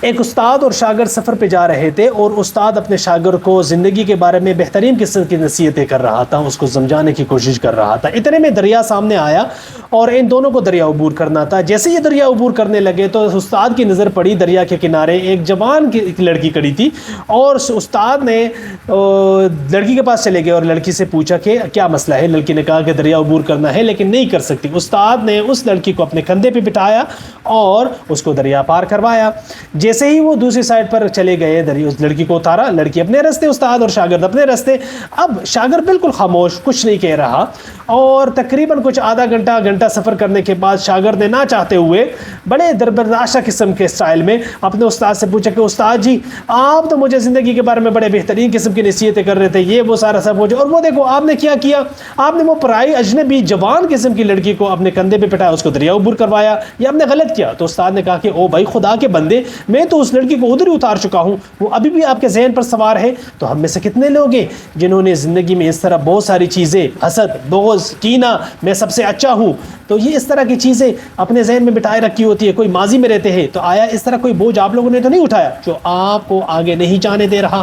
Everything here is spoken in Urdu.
ایک استاد اور شاگرد سفر پہ جا رہے تھے اور استاد اپنے شاگرد کو زندگی کے بارے میں بہترین قسم کی نصیحتیں کر رہا تھا، اس کو سمجھانے کی کوشش کر رہا تھا۔ اتنے میں دریا سامنے آیا اور ان دونوں کو دریا عبور کرنا تھا۔ جیسے یہ دریا عبور کرنے لگے تو استاد کی نظر پڑی دریا کے کنارے ایک جوان کی لڑکی کھڑی تھی، اور استاد نے لڑکی کے پاس چلے گئے اور لڑکی سے پوچھا کہ کیا مسئلہ ہے۔ لڑکی نے کہا کہ دریا عبور کرنا ہے لیکن نہیں کر سکتی۔ استاد نے اس لڑکی کو اپنے کندھے پہ بٹھایا اور اس کو دریا پار کروایا۔ جیسے ہی وہ دوسری سائڈ پر چلے گئے، اس لڑکی کو اتارا، لڑکی اپنے راستے، استاد اور شاگرد اپنے راستے۔ اب شاگرد بالکل خاموش، کچھ نہیں کہہ رہا، اور تقریباً کچھ آدھا گھنٹہ سفر کرنے کے بعد شاگرد نے نہ چاہتے ہوئے بڑے دربرداشتہ قسم کے اسٹائل میں اپنے استاد سے پوچھا کہ استاد جی، آپ تو مجھے زندگی کے بارے میں بڑے بہترین قسم کی نصیحتیں کر رہے تھے، یہ وہ سارا سب کچھ، اور وہ دیکھو آپ نے کیا کیا، آپ نے وہ پرائی اجنبی جوان قسم کی لڑکی کو اپنے کندھے پہ بٹھایا، اس کو دریا عبور کروایا، یہ آپ نے غلط کیا۔ تو استاد نے کہا کہ او بھائی خدا کے بندے، میں تو اس لڑکی کو ادھر ہی اتار چکا ہوں، وہ ابھی بھی آپ کے ذہن پر سوار ہے۔ تو ہم میں سے کتنے لوگ ہیں جنہوں نے زندگی میں اس طرح بہت ساری چیزیں، حسد، بغض، کینہ، میں سب سے اچھا ہوں، تو یہ اس طرح کی چیزیں اپنے ذہن میں بٹھائے رکھی ہوتی ہے، کوئی ماضی میں رہتے ہیں، تو آیا اس طرح کوئی بوجھ آپ لوگوں نے تو نہیں اٹھایا جو آپ کو آگے نہیں جانے دے رہا؟